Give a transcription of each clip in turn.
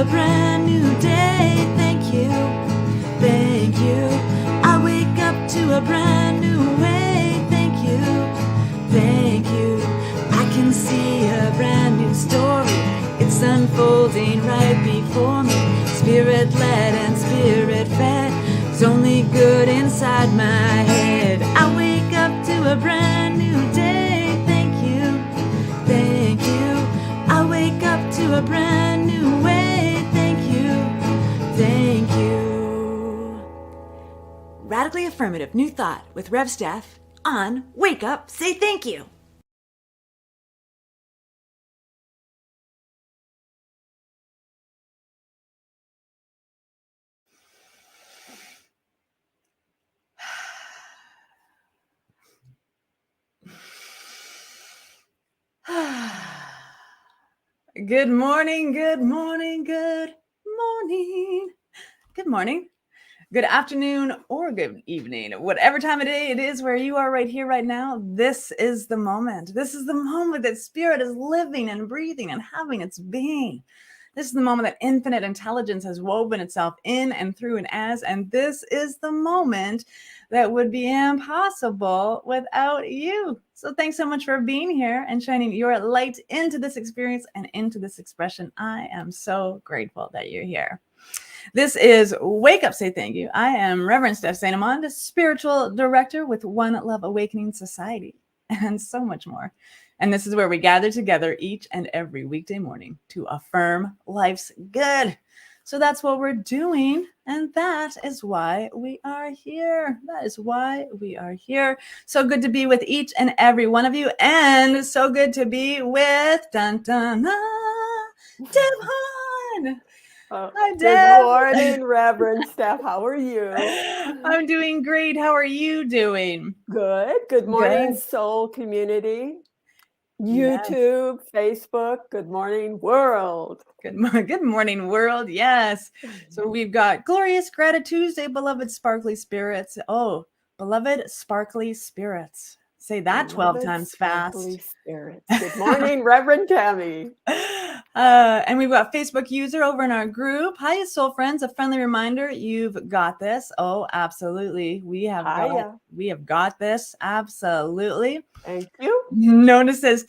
a brand new day. Thank you, thank you. I wake up to a brand new way. Thank you, thank you. I can see a brand new story. It's unfolding right before me. Spirit-led and spirit-fed. It's only good inside my head. I wake up to a brand new day. Thank you, thank you. I wake up to a brand new way. Thank you, thank you. Radically Affirmative New Thought with Rev Steph on Wake Up, Say Thank You. Good morning, good morning, good morning. Good morning, good afternoon, or good evening. Whatever time of day it is where you are right here, right now, this is the moment. This is the moment that spirit is living and breathing and having its being. This is the moment that infinite intelligence has woven itself in and through and as, and this is the moment that would be impossible without you. So thanks so much for being here and shining your light into this experience and into this expression. I am so grateful that you're here. This is Wake Up, Say Thank You. I am Reverend Steph St. Amand, spiritual director with One Love Awakening Society, and so much more. And this is where we gather together each and every weekday morning to affirm life's good. So that's what we're doing. And that is why we are here. That is why we are here. So good to be with each and every one of you. And so good to be with Deb Hahn. Hi, Deb. Good morning, Reverend Steph. How are you? I'm doing great. How are you doing? Good. Good morning, Soul Community. YouTube, Facebook, good morning, world. Good morning, world. Yes. So we've got Glorious Gratitude Tuesday, beloved sparkly spirits. Oh, beloved sparkly spirits. Say that beloved 12 times fast. Spirits. Good morning, Reverend Tammy. And we've got Facebook user over in our group. Hi, soul friends. A friendly reminder, you've got this. Oh, absolutely. We have got this. Absolutely. Thank you. Nona says,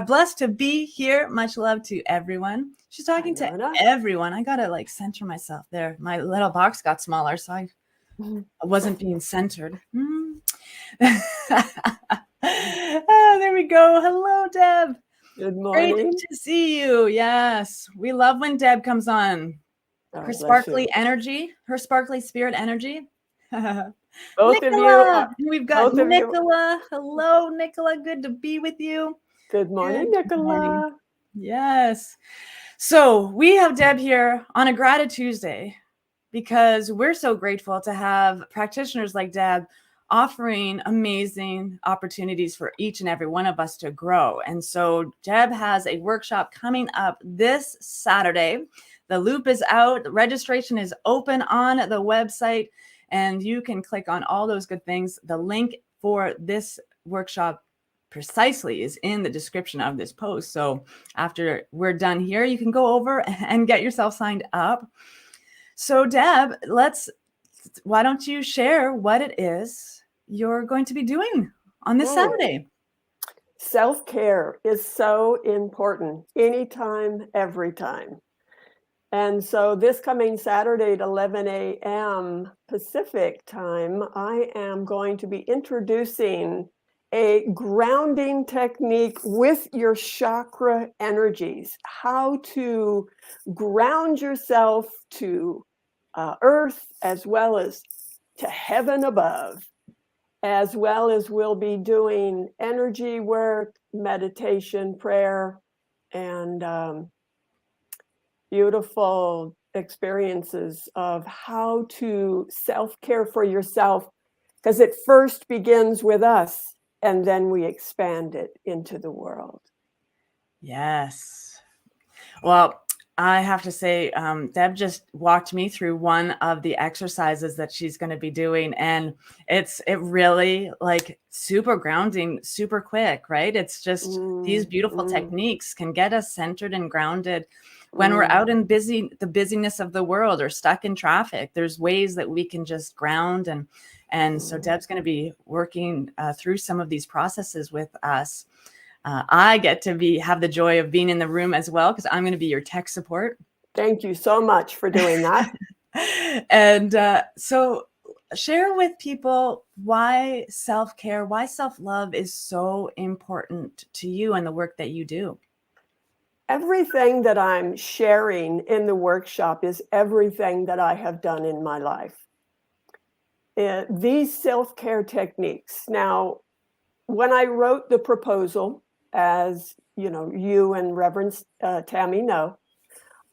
blessed to be here. Much love to everyone. She's talking to everyone. I got to center myself there. My little box got smaller, so I wasn't being centered. There we go. Hello, Deb. Good morning. Great to see you. Yes. We love when Deb comes on. Her sparkly energy, her sparkly spirit energy. Both Nicola. of you. We've got Nicola. Hello, Nicola. Good to be with you. Good morning, Nicola. Morning. Yes. So we have Deb here on a Gratitude Tuesday because we're so grateful to have practitioners like Deb offering amazing opportunities for each and every one of us to grow. And so Deb has a workshop coming up this Saturday. The loop is out. Registration is open on the website, and you can click on all those good things. The link for this workshop precisely is in the description of this post. So after we're done here, you can go over and get yourself signed up. So Deb, why don't you share what it is you're going to be doing on this Saturday? Self-care is so important anytime, every time. And so this coming Saturday at 11 a.m. Pacific time, I am going to be introducing a grounding technique with your chakra energies, how to ground yourself to earth as well as to heaven above, as well as we'll be doing energy work, meditation, prayer, and beautiful experiences of how to self-care for yourself, because it first begins with us and then we expand it into the world. Yes. Well, I have to say, Deb just walked me through one of the exercises that she's going to be doing, and it really super grounding, super quick, right? It's just these beautiful techniques can get us centered and grounded when we're out in the busyness of the world or stuck in traffic, there's ways that we can just ground. And so Deb's going to be working through some of these processes with us. I get to have the joy of being in the room as well, because I'm going to be your tech support. Thank you so much for doing that. And so share with people why self-care, why self-love is so important to you and the work that you do. Everything that I'm sharing in the workshop is everything that I have done in my life. These self-care techniques. Now, when I wrote the proposal, as you know, you and Reverend Tammy know,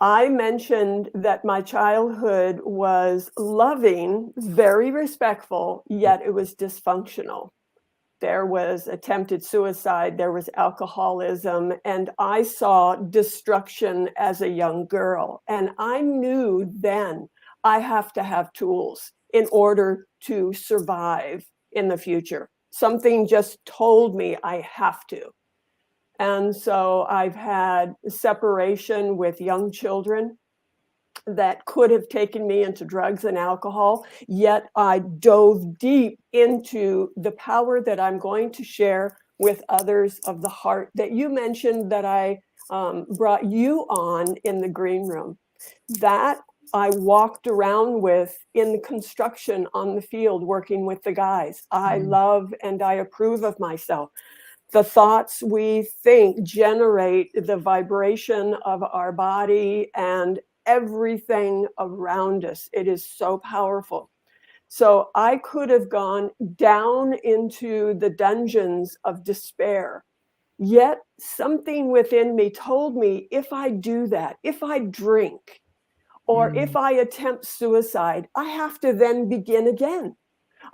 I mentioned that my childhood was loving, very respectful, yet it was dysfunctional. There was attempted suicide, there was alcoholism, and I saw destruction as a young girl. And I knew then I have to have tools in order to survive in the future. Something just told me I have to. And so I've had separation with young children that could have taken me into drugs and alcohol, yet I dove deep into the power that I'm going to share with others of the heart that you mentioned, that I brought you on in the green room. That I walked around with in the construction on the field, working with the guys. I love and I approve of myself. The thoughts we think generate the vibration of our body and everything around us. It is so powerful. So I could have gone down into the dungeons of despair, yet something within me told me, if I do that, if I drink, or if I attempt suicide, I have to then begin again.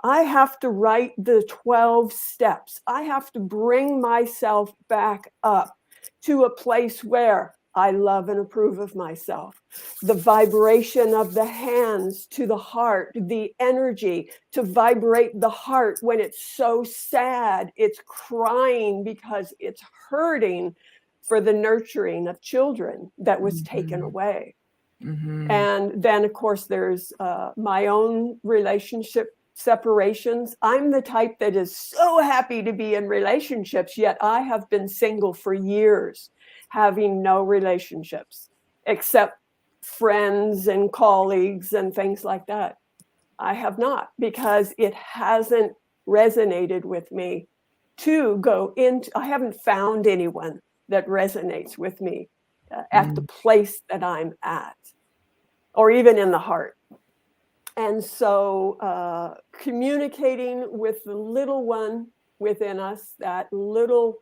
I have to write the 12 steps. I have to bring myself back up to a place where I love and approve of myself. The vibration of the hands to the heart, the energy to vibrate the heart when it's so sad, it's crying because it's hurting for the nurturing of children that was taken away. And then, of course, there's my own relationship separations. I'm the type that is so happy to be in relationships, yet I have been single for years, having no relationships except friends and colleagues and things like that. I have not, because it hasn't resonated with me to go into. I haven't found anyone that resonates with me at the place that I'm at, or even in the heart. And so communicating with the little one within us, that little,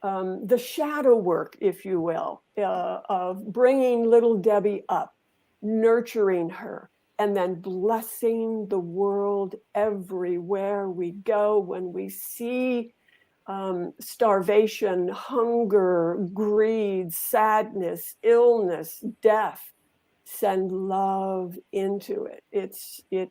the shadow work, if you will, of bringing little Debbie up, nurturing her, and then blessing the world everywhere we go. When we see starvation, hunger, greed, sadness, illness, death, send love into it. It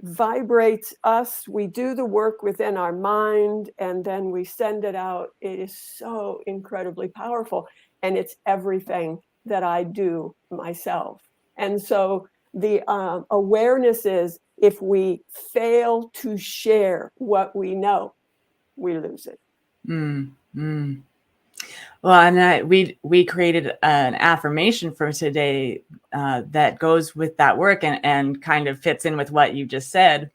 vibrates us. We do the work within our mind, and then we send it out. It is so incredibly powerful, and it's everything that I do myself. And so the awareness is, if we fail to share what we know, we lose it. Well, and we created an affirmation for today that goes with that work and kind of fits in with what you just said,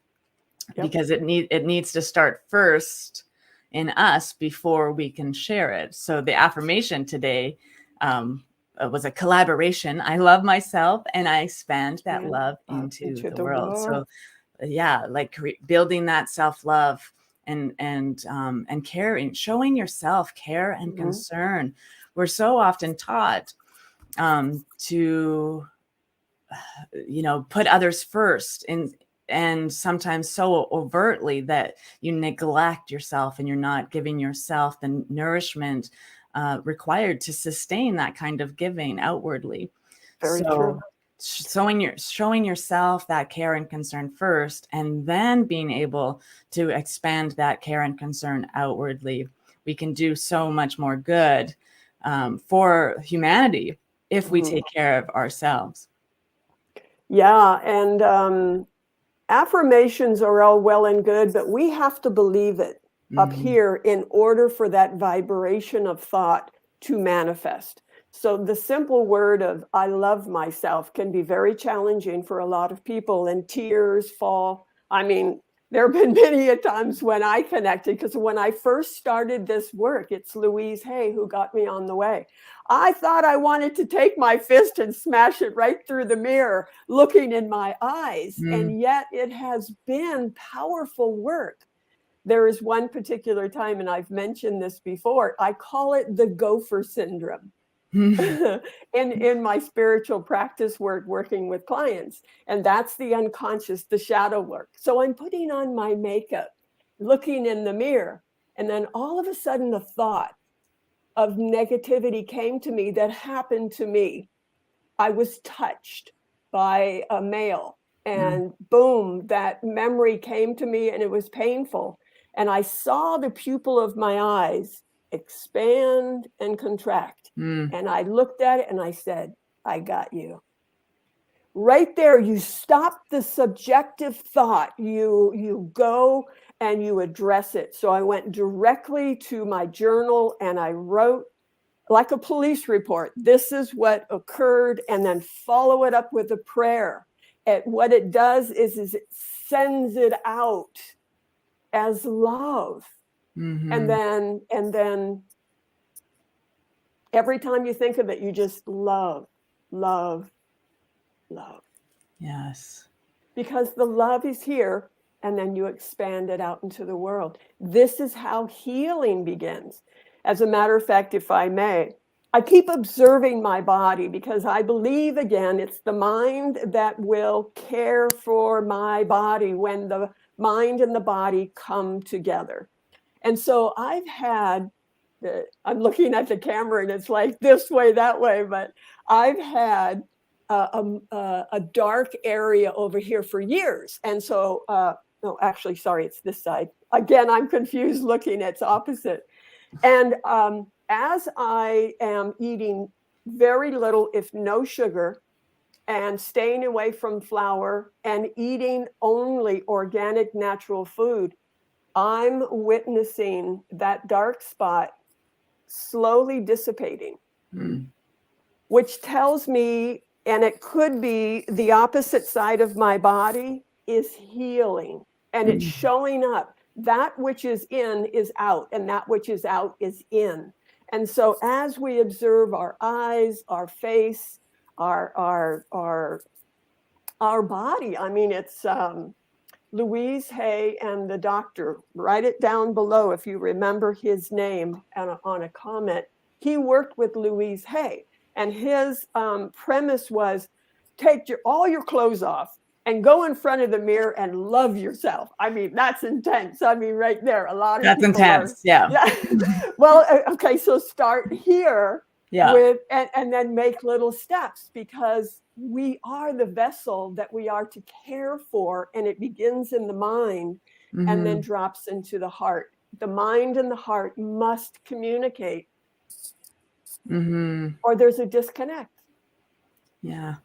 because it needs to start first in us before we can share it. So the affirmation today was a collaboration. I love myself and I expand that love into the world. So yeah, like building that self-love and caring, showing yourself care and concern. We're so often taught to, put others first, and sometimes so overtly that you neglect yourself and you're not giving yourself the nourishment required to sustain that kind of giving outwardly. Very true. Showing yourself that care and concern first, and then being able to expand that care and concern outwardly, we can do so much more good for humanity. if we take care of ourselves. Yeah. And affirmations are all well and good, but we have to believe it up here in order for that vibration of thought to manifest. So the simple word of I love myself can be very challenging for a lot of people, and tears fall. I mean, there have been many a times when I connected, because when I first started this work, it's Louise Hay who got me on the way. I thought I wanted to take my fist and smash it right through the mirror, looking in my eyes. And yet it has been powerful work. There is one particular time, and I've mentioned this before, I call it the gopher syndrome. in my spiritual practice work, working with clients. And that's the unconscious, the shadow work. So I'm putting on my makeup, looking in the mirror, and then all of a sudden a thought of negativity came to me that happened to me. I was touched by a male, and boom, that memory came to me, and it was painful. And I saw the pupil of my eyes expand and contract. And I looked at it and I said, I got you. Right there, you stop the subjective thought. You go and you address it. So I went directly to my journal and I wrote, like a police report, this is what occurred, and then follow it up with a prayer. And what it does is it sends it out as love. And then every time you think of it, you just love, love, love. Yes. Because the love is here, and then you expand it out into the world. This is how healing begins. As a matter of fact, if I may, I keep observing my body, because I believe, again, it's the mind that will care for my body when the mind and the body come together. And so I've had, I'm looking at the camera and it's like this way, that way, but I've had a dark area over here for years. And so, no, actually, sorry, it's this side. Again, I'm confused looking, it's opposite. And as I am eating very little, if no sugar, and staying away from flour and eating only organic, natural food, I'm witnessing that dark spot slowly dissipating, which tells me, and it could be the opposite side of my body is healing, and it's showing up. That which is in is out, and that which is out is in. And so as we observe our eyes, our face, our body, I mean, it's Louise Hay and the doctor, write it down below if you remember his name on a comment. He worked with Louise Hay, and his premise was take all your clothes off and go in front of the mirror and love yourself. I mean, that's intense. I mean, right there, a lot of That's people intense. Yeah. Well, okay, so start here. Yeah. With and then make little steps, because we are the vessel that we are to care for, and it begins in the mind and then drops into the heart. The mind and the heart must communicate, or there's a disconnect. Yeah.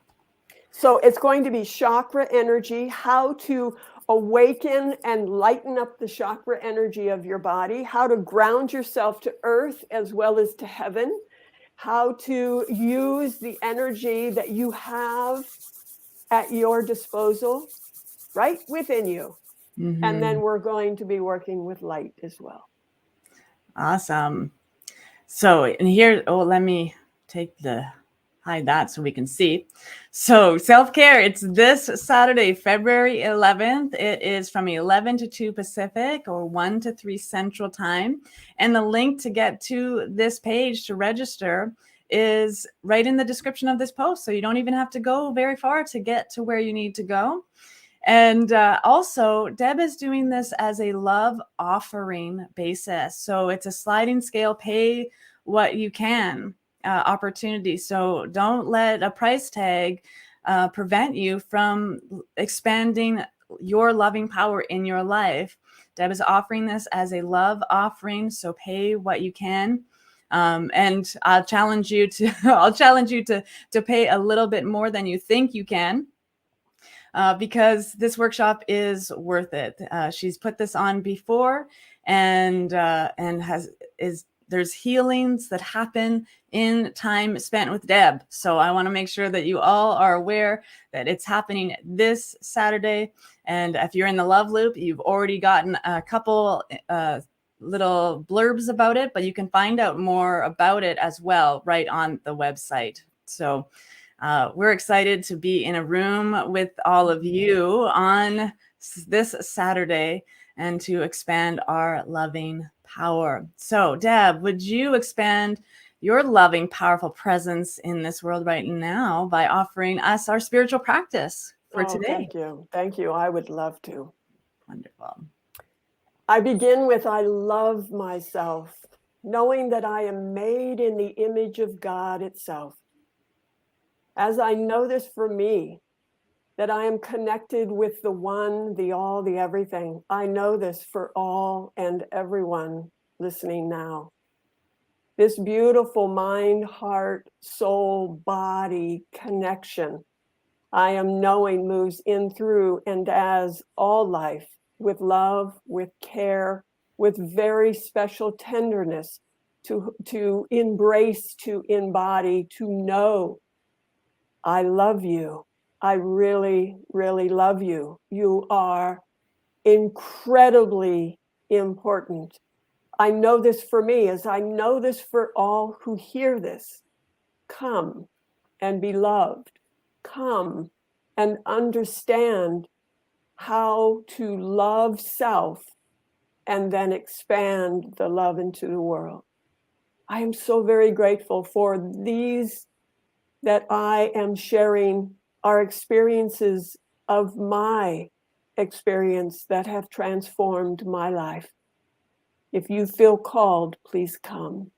So it's going to be chakra energy, how to awaken and lighten up the chakra energy of your body, how to ground yourself to earth as well as to heaven, how to use the energy that you have at your disposal, right within you. And then we're going to be working with light as well. Awesome. So, and here, let me hide that so we can see. So self-care, it's this Saturday, February 11th. It is from 11 to 2 Pacific or 1 to 3 Central Time. And the link to get to this page to register is right in the description of this post. So you don't even have to go very far to get to where you need to go. And also, Deb is doing this as a love offering basis. So it's a sliding scale, pay what you can opportunity. So don't let a price tag prevent you from expanding your loving power in your life. Deb is offering this as a love offering. So pay what you can. And I'll challenge you to pay a little bit more than you think you can. Because this workshop is worth it. She's put this on before, and there's healings that happen in time spent with Deb. So I want to make sure that you all are aware that it's happening this Saturday. And if you're in the Love Loop, you've already gotten a couple little blurbs about it, but you can find out more about it as well right on the website. So we're excited to be in a room with all of you on this Saturday and to expand our loving power. So, Deb, would you expand your loving, powerful presence in this world right now by offering us our spiritual practice for today? Thank you. Thank you. I would love to. Wonderful. I begin with, I love myself, knowing that I am made in the image of God itself. As I know this for me, that I am connected with the one, the all, the everything. I know this for all and everyone listening now. This beautiful mind, heart, soul, body connection I am knowing moves in through and as all life with love, with care, with very special tenderness to embrace, to embody, to know. I love you. I really, really love you. You are incredibly important. I know this for me, as I know this for all who hear this. Come and be loved. Come and understand how to love self and then expand the love into the world. I am so very grateful for these that I am sharing are experiences of my experience that have transformed my life. If you feel called, please come,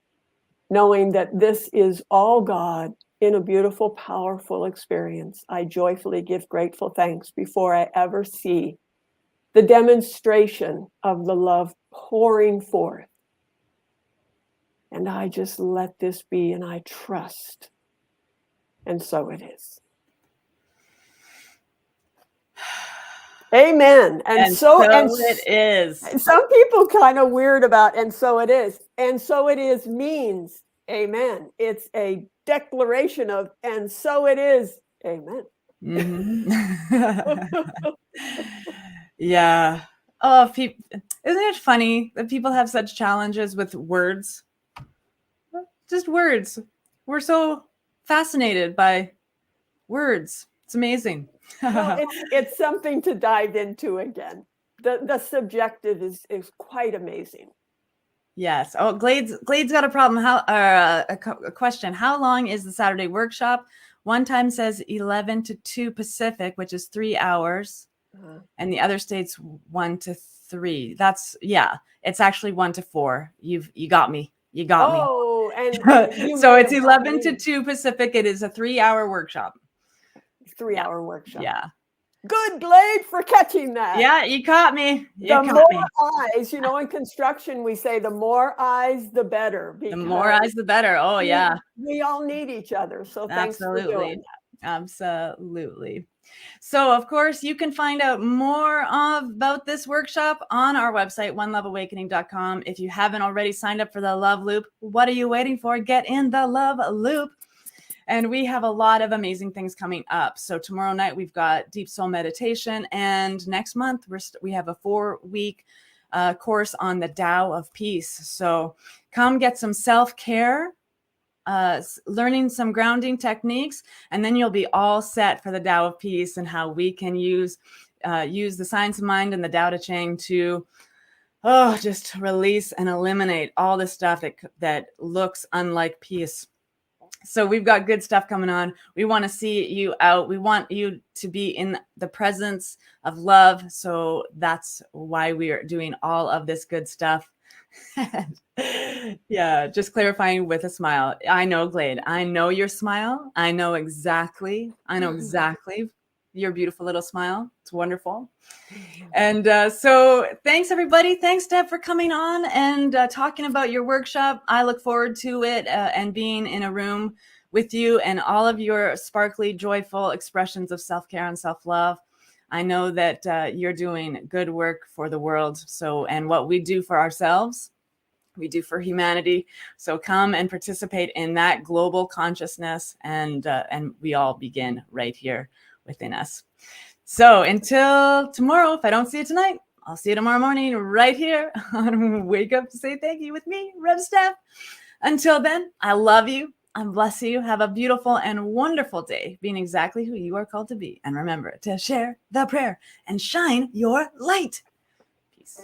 knowing that this is all God in a beautiful, powerful experience. I joyfully give grateful thanks before I ever see the demonstration of the love pouring forth. And I just let this be, and I trust. And so it is. Amen. And so it is. Some people kind of weird about, and so it is. And so it is means amen. It's a declaration of, and so it is. Amen. Mm-hmm. Yeah. Oh, isn't it funny that people have such challenges with words? Just words. We're so fascinated by words. It's amazing. Well, it's something to dive into again. The subjective is quite amazing. Yes. Oh, Glade's got a problem. A question. How long is the Saturday workshop? One time says 11 to 2 Pacific, which is 3 hours. And the other states 1 to 3. It's actually 1 to 4. You got me. You got me. Oh, and so it's 11 to 2 Pacific. It is a 3-hour workshop. 3-hour workshop. Yeah. Good, Glade, for catching that. Yeah, you caught me. The more eyes, in construction, we say the more eyes, the better. The more eyes, the better. Oh, yeah. We all need each other. So thanks for doing that. Absolutely. So, of course, you can find out more about this workshop on our website, oneloveawakening.com. If you haven't already signed up for the Love Loop, what are you waiting for? Get in the Love Loop. And we have a lot of amazing things coming up. So tomorrow night, we've got Deep Soul Meditation. And next month, we have a 4-week course on the Tao of Peace. So come get some self-care, learning some grounding techniques, and then you'll be all set for the Tao of Peace and how we can use the science of mind and the Tao Te Ching to just release and eliminate all the stuff that looks unlike peace. So we've got good stuff coming on. We want to see you out. We want you to be in the presence of love. So that's why we are doing all of this good stuff. Yeah, just clarifying with a smile. I know, Glade. I know your smile. I know exactly your beautiful little smile. It's wonderful. And so thanks, everybody. Thanks, Steph, for coming on and talking about your workshop. I look forward to it and being in a room with you and all of your sparkly, joyful expressions of self-care and self-love. I know that you're doing good work for the world. So, and what we do for ourselves, we do for humanity. So come and participate in that global consciousness, and we all begin right here within us. So until tomorrow, if I don't see you tonight, I'll see you tomorrow morning right here on Wake Up to Say Thank You with me, Rev Steph. Until then, I love you. I bless you. Have a beautiful and wonderful day, being exactly who you are called to be. And remember to share the prayer and shine your light. Peace.